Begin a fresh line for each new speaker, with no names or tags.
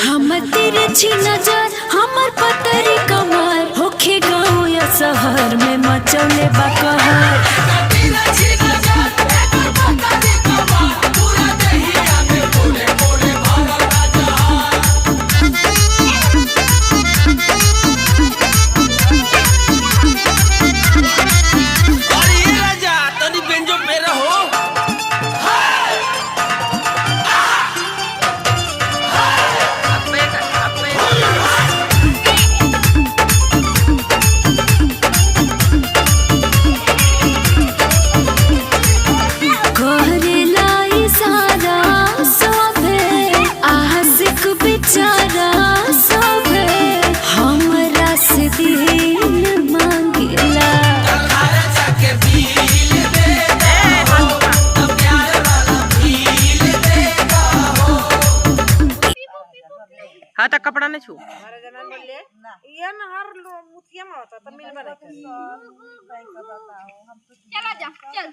हम तेरे छी नजर हमर पतरी कमर होखे गाँव या शहर में मचौले बकहर।
हाँ तक कपड़ा नहीं छू
हमारे जनान बोले ये ना हर मुठिया में होता तमिल में नहीं।
चला जा चल